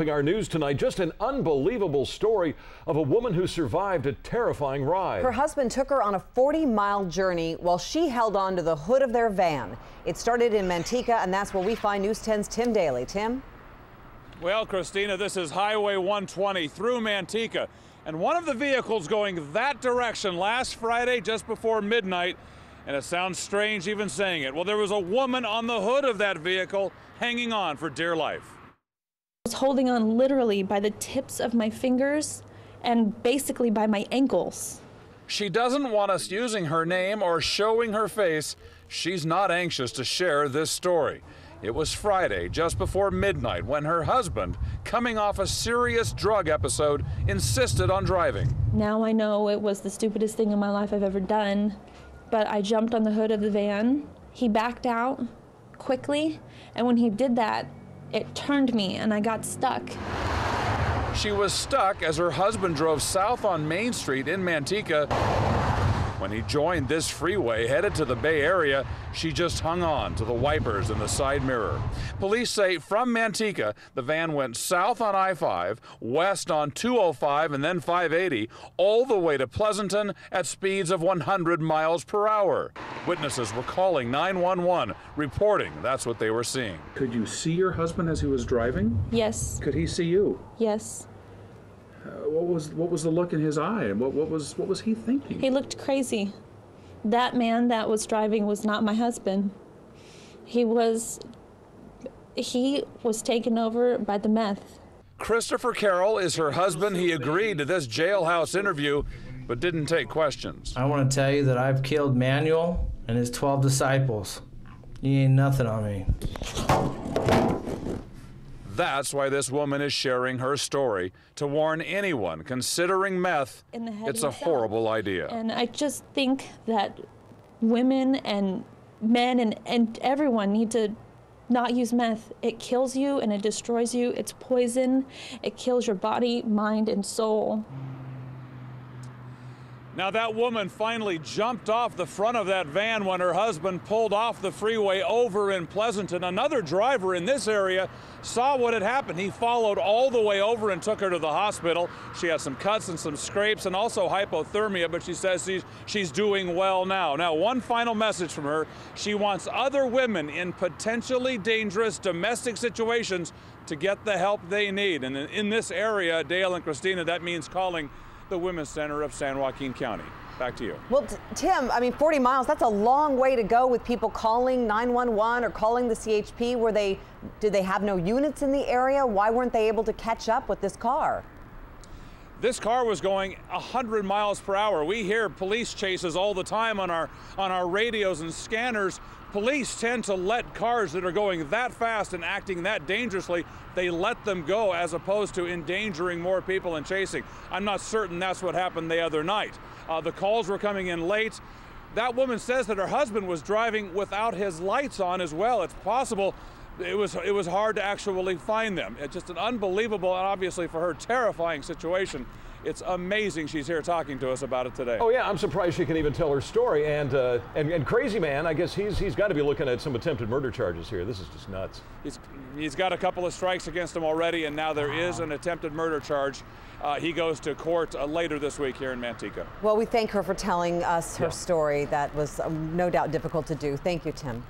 Our news tonight, just an unbelievable story of a woman who survived a terrifying ride. Her husband took her on a 40-mile journey while she held on to the hood of their van. It started in Manteca, and that's where we find News 10's Tim Daly. Tim? Well, Christina, this is Highway 120 through Manteca, and one of the vehicles going that direction last Friday just before midnight, and it sounds strange even saying it. Well, there was a woman on the hood of that vehicle hanging on for dear life. I was holding on literally by the tips of my fingers and basically by my ankles. She doesn't want us using her name or showing her face. She's not anxious to share this story. It was Friday, just before midnight, when her husband, coming off a serious drug episode, insisted on driving. Now I know it was the stupidest thing in my life I've ever done, but I jumped on the hood of the van. He backed out quickly, and when he did that, it turned me and I got stuck. She was stuck as her husband drove south on Main Street in Manteca. When he joined this freeway headed to the Bay Area, she just hung on to the wipers in the side mirror. Police say from Manteca, the van went south on I-5, west on 205 and then 580, all the way to Pleasanton at speeds of 100 miles per hour. Witnesses were calling 911, reporting that's what they were seeing. Could you see your husband as he was driving? Yes. Could he see you? Yes. What was the look in his eye, and what was he thinking? He looked crazy. That man that was driving was not my husband. He was taken over by the meth. Christopher Carroll is her husband. He agreed to this jailhouse interview, but didn't take questions. I want to tell you that I've killed Manuel and his 12 disciples. You ain't nothing on me. That's why this woman is sharing her story, to warn anyone considering meth, it's a horrible idea. And I just think that women and men and everyone need to not use meth. It kills you and it destroys you. It's poison. It kills your body, mind, and soul. Now that woman finally jumped off the front of that van when her husband pulled off the freeway over in Pleasanton. Another driver in this area saw what had happened. He followed all the way over and took her to the hospital. She had some cuts and some scrapes and also hypothermia, but she says she's doing well now. Now, one final message from her. She wants other women in potentially dangerous domestic situations to get the help they need. And in this area, Dale and Christina, that means calling the Women's Center of San Joaquin County. Back to you. Well, Tim, I mean, 40 miles, that's a long way to go with people calling 911 or calling the CHP. Did they have no units in the area? Why weren't they able to catch up with this car? This car was going 100 miles per hour. We hear police chases all the time on our radios and scanners. Police tend to let cars that are going that fast and acting that dangerously, they let them go as opposed to endangering more people and chasing. I'm not certain that's what happened the other night. The calls were coming in late. That woman says that her husband was driving without his lights on as well. It's possible it was hard to actually find them. It's just an unbelievable and obviously for her terrifying situation. It's amazing she's here talking to us about it today. Oh yeah, I'm surprised she can even tell her story. And Crazy Man, I guess he's got to be looking at some attempted murder charges here. This is just nuts. He's got a couple of strikes against him already, and now there is an attempted murder charge. He goes to court later this week here in Manteca. Well, we thank her for telling us her story. That was no doubt difficult to do. Thank you, Tim.